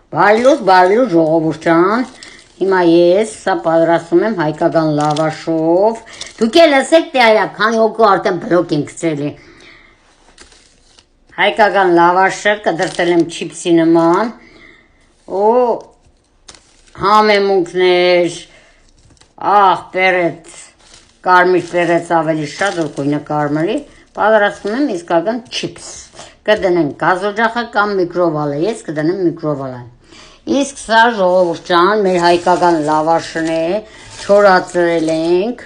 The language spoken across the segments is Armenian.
Բարի ժողովուրդ ջան, հիմա ես սա պատրաստում եմ հայկական լավաշով, դուք էլ ասեք թե այա, քանի հոգու արդեն բլոկ ենք ծելի, հայկական լավաշը կդրտել եմ չիպսի նման, ու համեմունքներ, պերեց, կարմիր պերեց ավելի շատ, որ կույնը կարմրի, պատրաստում եմ իսկական չիպս, կդնենք գազօջախը կամ միկրովալը, ես կդնեմ միկրովալը, իսկ սա ժողովուրդ ջան, մեր հայկական լավաշն է, չորացրել ենք,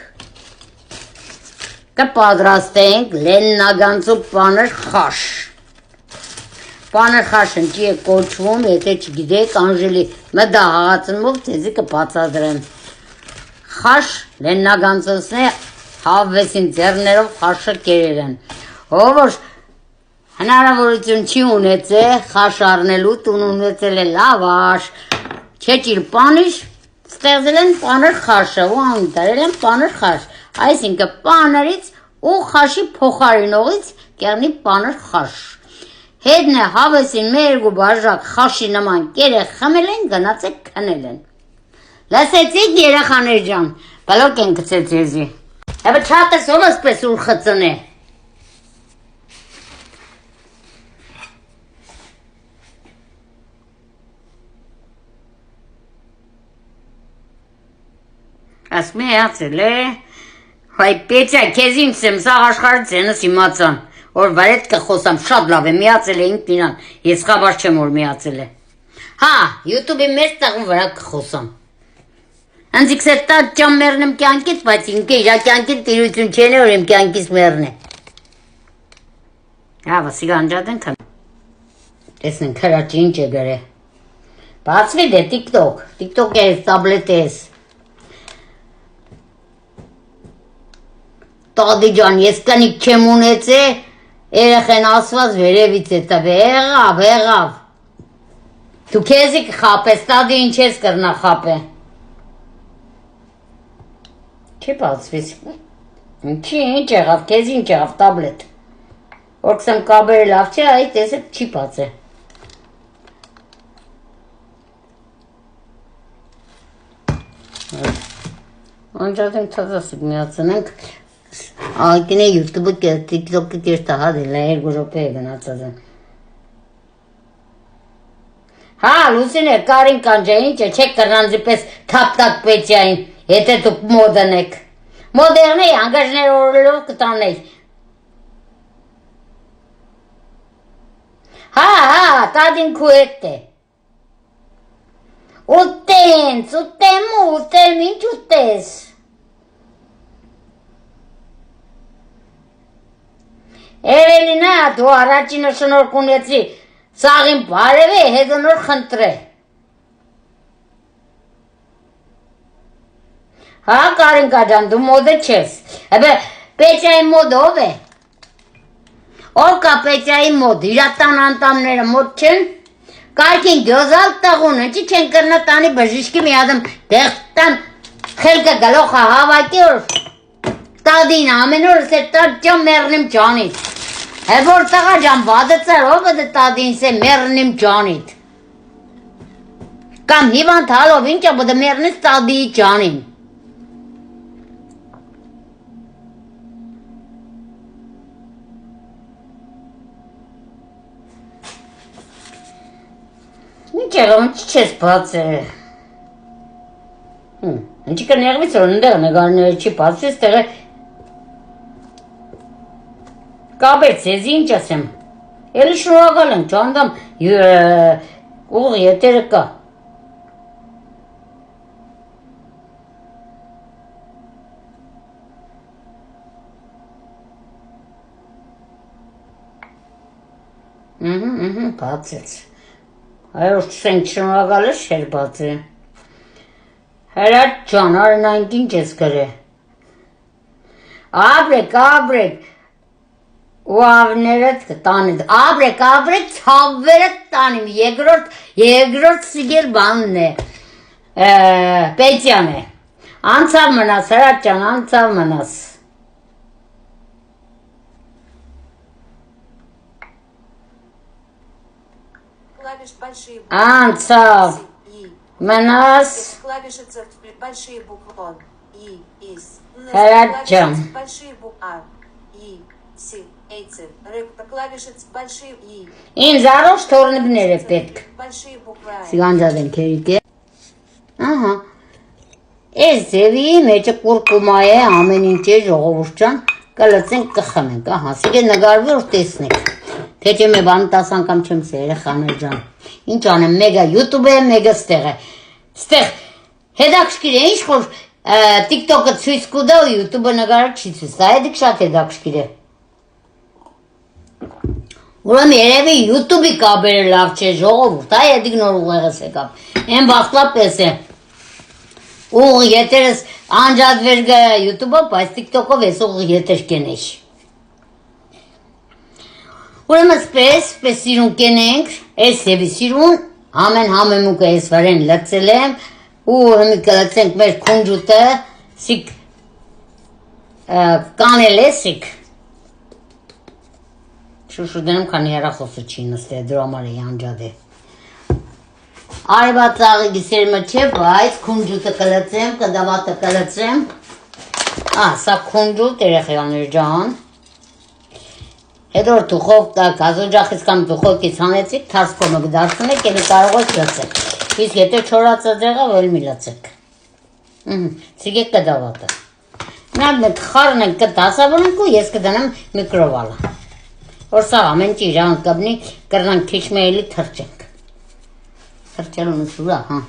կպատրաստենք լեննագանձու պանր խաշ, պանր խաշ ընճի է կոչվում, եթե չգիտեք անժելի մդահաղացնումով թեզի կպացադրեմ, խաշ լեննագանձուսն է, հավվեսին ձեռներով խաշը կերել են, որ հնարավորություն չի ունեցել խաշ առնելու, տուն ունեցել է լավաշ, չեչիր պանիր, ստեղծել են պանր խաշը, ու անտարել են պանր խաշ, այսինքն պանրից ու խաշի փոխարինողից կերնի պանր խաշ, հետն է հավեսին մերգու բաժակ խաշի նման կերեք խմել են, գնաց է քնել են, լսեցիք երեխաներ ջան, բլոկ են գցել ձեզի, Հəbə չատես ով ասպես ուր խծն է, ասում է հացել է, հայ պեծյա կեզ ինքս եմ սաղ աշխարը ծենս իմացան, որ վարետ կխոսամ շատ լավ է, միացել է ինք մինան, ես խաբար չեմ որ միացել է, հա, յութուբի մեր տաղում վրա կխոսամ, Անձիքս է տատ ճամ մերն եմ կյանքից, բայց ինքը իրա կյանքից տիրություն չեն է, որ եմ կյանքից մերն է։ Հավա, սիգա անջատ ենք համ։ Տեսնենք հրաճի ինչ է գրե։ Բացվի դե տիկտոկ ես, տաբլետ ես։ Տադի ջան, ես կնիք չեմ ունեցե, երեխեն ասված վերևից է տվե, եղավ։ Դու քեզի կխապես, տադի ինչ ես կրնա խապե։ Չի բացվից, ինչ եղավ, կեզ ինչ եղավ, տաբլետ, որ կսեմ կաբերը լավ չէ, այ տեսեք չի բաց է, անջատ ենք թազասիկ միացնենք, ակին է յութուբը տիկտոկի կեր տահադել է, երկու ժոպե է գնացած են, հա, լուսին է, կարին կանջա, ինչ է, չեք կրնանձի պես թապտակ պեցյային, Եթե դուք մոդն եք, մոդերն է, անգաժներ օրելով կտանեի, հա, տադին քու էտ է, ուտեմ, ինչ ուտես, երելինա, դու առաջինը շնոր կունեցի, սաղին բարև է, հետոնոր խնդրե, Հա, կարինկա ջան, դու մոդը չես, հəbə պեծյայի մոդ ով է, ով կա պեծյայի մոդ, իրատան անտամները մոդ չեն, կարգին գյոզալ տաղուն, ընչի չեն կրնա տանի բժիշկի մի ադմ դեղտան խելկը գլոխը հավակի որ տադին ամեն օրս է տար ճան մերնիմ ճանիտ, որ տաղա ջան բադը ծար ով է տադին սե մերնիմ ճանիտ, կամ հիվանդ հալով ինչա բդը մերնից տադիի ճանին, Ինչ եղավ, ինչ չես բաց է, ինչի կը նեղվից որ ընդեղ նգարները չի բացվից տեղը, կաբեց ես ինչ ասեմ, էլի շնորհակալ եմ, չանդամ ուղղ եթերը կա, բացեց, Այոր չսենք շնորհակալ ես շեր բաց է, հրատ ջան, արնանք ինչ ես գրե, Աբրեք, ու ավներըտ կտանիդ, աբրեք, ցավվերըտ տանիմ, երկրորդ սիգեր բանն է, պետյան է, անցավ մնաս, հրատ ջան, անցավ մնաս, Անցավ, մնաս, հրաճան, ինձ առոշ թորնիվներ է պետք, սիգանջատ ենք երիք է, ահա, ես ձևի մեջը կուրկումա է, ամեն ինչ է ժողովուրդ ջան, կլծենք կխմենք, ահա, սիգե նգարվի որ տեսնենք, թե չէ մի բան 10 անգամ չեմ սե երեխաներ ջան, ինչ անեմ, մեկը YouTube է, մեկը ստեղ է, ստեղ հետաքրքիր է, ինչ որ TikTok-ը ցույց կուտա ու YouTube-ը նկարը չի ցույց տա, դիք շատ հետաքրքիր է։ Ուրեմն երևի YouTube-ի կաբերը լավ չէ, ժողովուրդ, այ դիք նոր ուղեղս եկավ։ Այն բախտապես է։ Ուղ եթերս անջատվեր գա YouTube-ը, բայց TikTok-ով ես ուղ եթեր կենեի։ Ուրեմն սպես սիրուն կենենք, ես եւի սիրուն, ամեն համեմուկը ես վարեն լծել եմ, ու հիմի կլծենք մեր քունջուտը, սիկ կանել է սիկ։ Շուշուդենեմ քանի հեռախոսը չի նստել, դրա համար է անջատ է։ Արևածաղի գիսերմը չէ, բայց քունջուտը կլծեմ, կդավատը կլծեմ։ Սա քունջուտ երեխաներ ջան։ Հետո թուխով գազօջախից կամ թուխովից հանեցիք, թարսկոմը կդարձնեք, եւ կարող եք լցեք։ Իսկ եթե չորացած եղավ, էլ մի լցեք։ Ցիգեք կդավատը։ Մենք խառն ենք կդասավորենք ու ես կդնեմ միկրովալը։ Որ սա ամեն ինչ իրան կբնի, կրնանք քիչ մեելի թրջենք։ Թրջելու նսուրա, հա։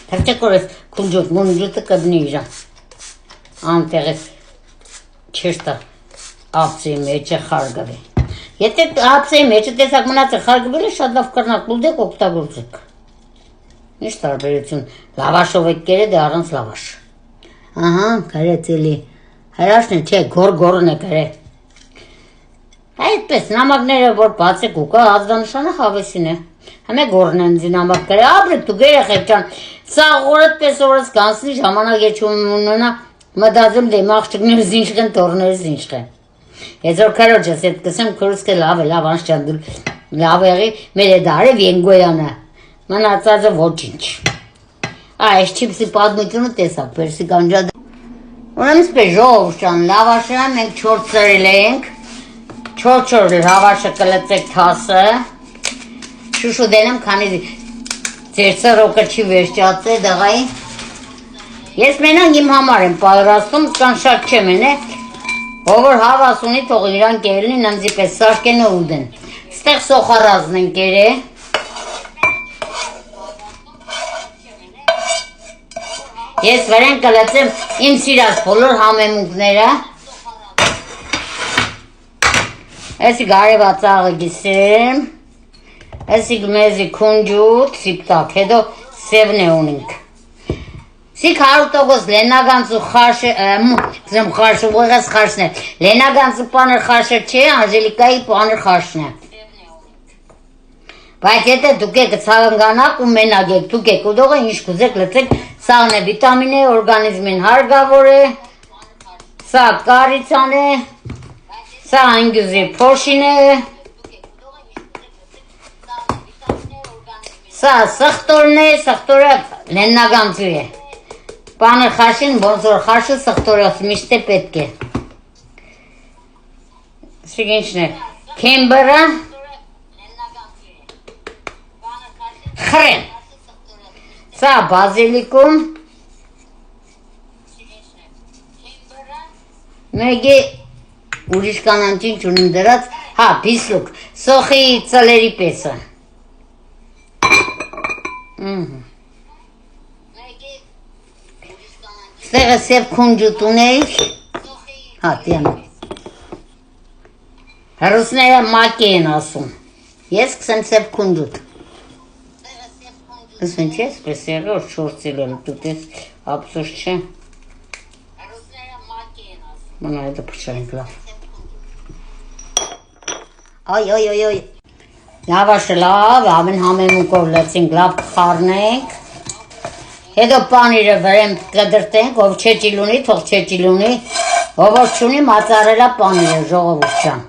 Թրջեք որ ես քունջուտ, մունջուտը կբնի իրան։ Անտեղ ես չեշտա ափսի մեջը խարգվի։ Եթե ափսի մեջը տեսակ մնացը խարգվել է, շատ լավ կրնակ լուդեք օգտագործեք։ Ինչ տարբերություն, լավաշով եք կերել, դե առանց լավաշ։ Ահա, կարեցելի, հրաշն է, չէ, գոր-գորն է կրել։ Այդպես, նամակները, որ բացեք ու կա, ազդանշանը հավեսին է։ Համե գորն են ձի նամակ կրել, ապրեք դուք երեխեք ջան, սա օրըդպես օրս կանցնի ժամանակ է չում ունենա, մտածում դե աղջիկները զինշղ են, տորները զինշղ են։ Ես որ քարոջս հետ կսեմ քրուսկը լավ է, լավ անշան դու լավ եղի, մեր է դարև ենգոյանը, մնացածը ոչինչ։ Այս չիպսի պատմությունը տեսակ, պերսիկ անջատ։ Ուրեմն սպես ժողովուրդ ջան, լավաշը մենք 4 ծրել ենք, 4 լավաշը կլծեք թասը, շուշուդենեմ քանի ձեր սրոկը չի վերջացե դղայի։ Ես մենակ իմ համար եմ պատրաստում, կան շատ չեմ են է, որ հավաս ունի թող իրան կերնին անձի պես սարկեն ու ուդեն։ Ստեղ սոխարազն են կեր է։ Ես վրեն կլծեմ իմ սիրած բոլոր համեմունքները։ Էսի գարևածաղը գիսեմ, էսի մեզի քունջուտ, սիպտակ, հետո սևն է ունինք։ Սիք 100% լենագանցու խարշը, զեմ խարշը, ուղեղս խարշն է, լենագանցու պաներ խարշը չէ, անժելիկայի պաներ խարշն է։ Բայց եթե դուք եք ցավնգանակ ու մենակ եք, դուք եք ուդողը ինչ կուզեք լծեք, սաղն է վիտամին է, օրգանիզմին հարգավոր է, սա կարիցան է, սա անգյուզի փոշին է, սա սխտորն է, սխտորը լեննագանցու է, պանը խաշին, ոնց որ խաշը սխտորս միշտ է պետք է, սիկ ինչն է, կեմբրը, խրեն, սա բազիլիկում, մեկի ուրիշ կանանչին չունիմ դրած, հա, բիսլուկ, սոխի ծլերի պեսը։ Ստեղը սև քունջուտ ունեիք, հա, տիեմ։ Հրուսները մակի են ասում, ես կսեմ սև քունջուտ։ Ասեն չէ, սպես եղի, որ չորցիլել, դու տես ապսուս չէ։ Մնա հետը պրչարինք լավ։ Այ, լավաշը լավ, ամեն համեմունքով լծինք, լավ կխարնենք, հետո պանիրը վրեմ կդրտենք, ով չեջիլ ունի, թող չեջիլ ունի, ով որ չունի մածարելա պանիրը, ժողովուրդ ջան։